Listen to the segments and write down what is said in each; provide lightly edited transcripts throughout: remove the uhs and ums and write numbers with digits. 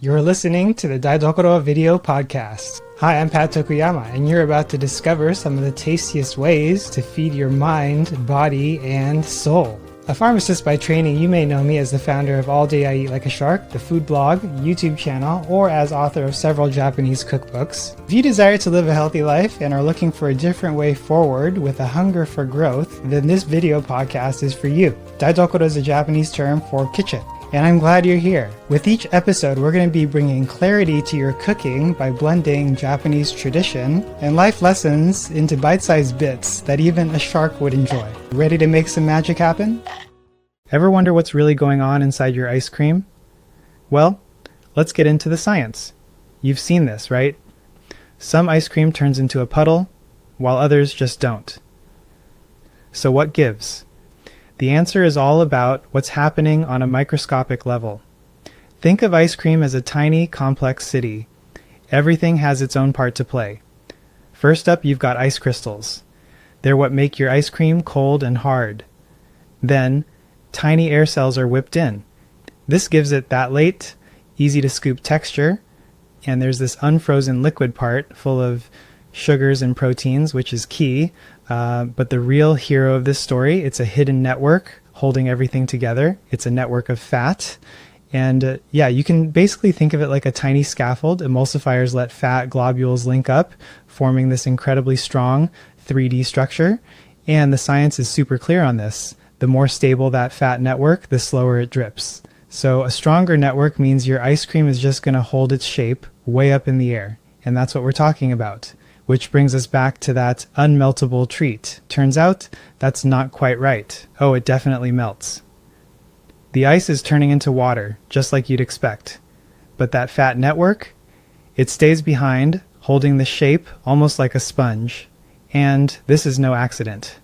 You're listening to the Daidokoro Video Podcast. Hi, I'm Pat Tokuyama, and you're about to discover some of the tastiest ways to feed your mind, body, and soul. A pharmacist by training, you may know me as the founder of All Day I Eat Like a Shark, the food blog, YouTube channel, or as author of several Japanese cookbooks. If you desire to live a healthy life and are looking for a different way forward with a hunger for growth, then this video podcast is for you. Daidokoro is a Japanese term for kitchen, and I'm glad you're here. With each episode, we're going to be bringing clarity to your cooking by blending Japanese tradition and life lessons into bite-sized bits that even a shark would enjoy. Ready to make some magic happen? Ever wonder what's really going on inside your ice cream? Well, let's get into the science. You've seen this, right? Some ice cream turns into a puddle, while others just don't. So what gives? The answer is all about what's happening on a microscopic level. Think of ice cream as a tiny, complex city. Everything has its own part to play. First up, you've got ice crystals. They're what make your ice cream cold and hard. Then, tiny air cells are whipped in. This gives it that late, easy-to-scoop texture, and there's this unfrozen liquid part full of sugars and proteins, which is key. But the real hero of this story, it's a hidden network holding everything together. It's a network of fat. And you can basically think of it like a tiny scaffold. Emulsifiers let fat globules link up, forming this incredibly strong 3D structure. And the science is super clear on this. The more stable that fat network, the slower it drips. So a stronger network means your ice cream is just going to hold its shape way up in the air. And that's what we're talking about. Which brings us back to that unmeltable treat. Turns out, that's not quite right. Oh, it definitely melts. The ice is turning into water, just like you'd expect. But that fat network, it stays behind, holding the shape almost like a sponge. And this is no accident.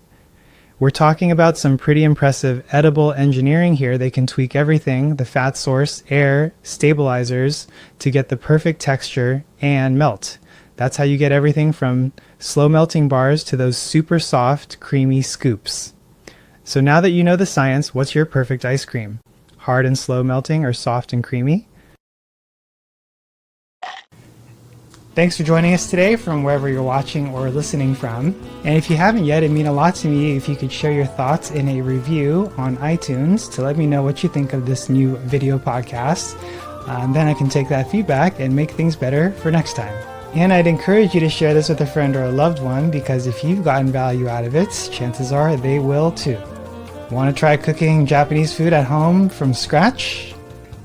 We're talking about some pretty impressive edible engineering here. They can tweak everything, the fat source, air, stabilizers, to get the perfect texture and melt. That's how you get everything from slow melting bars to those super soft, creamy scoops. So now that you know the science, what's your perfect ice cream? Hard and slow melting or soft and creamy? Thanks for joining us today from wherever you're watching or listening from. And if you haven't yet, it'd mean a lot to me if you could share your thoughts in a review on iTunes to let me know what you think of this new video podcast. Then I can take that feedback and make things better for next time. And I'd encourage you to share this with a friend or a loved one, because if you've gotten value out of it, chances are they will too. Want to try cooking Japanese food at home from scratch?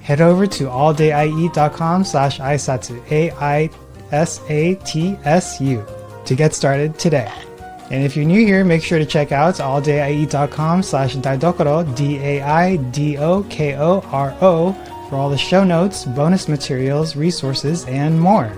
Head over to alldayieat.com/aisatsu, AISATSU, to get started today. And if you're new here, make sure to check out alldayieat.com/daidokoro, DAIDOKORO, for all the show notes, bonus materials, resources, and more.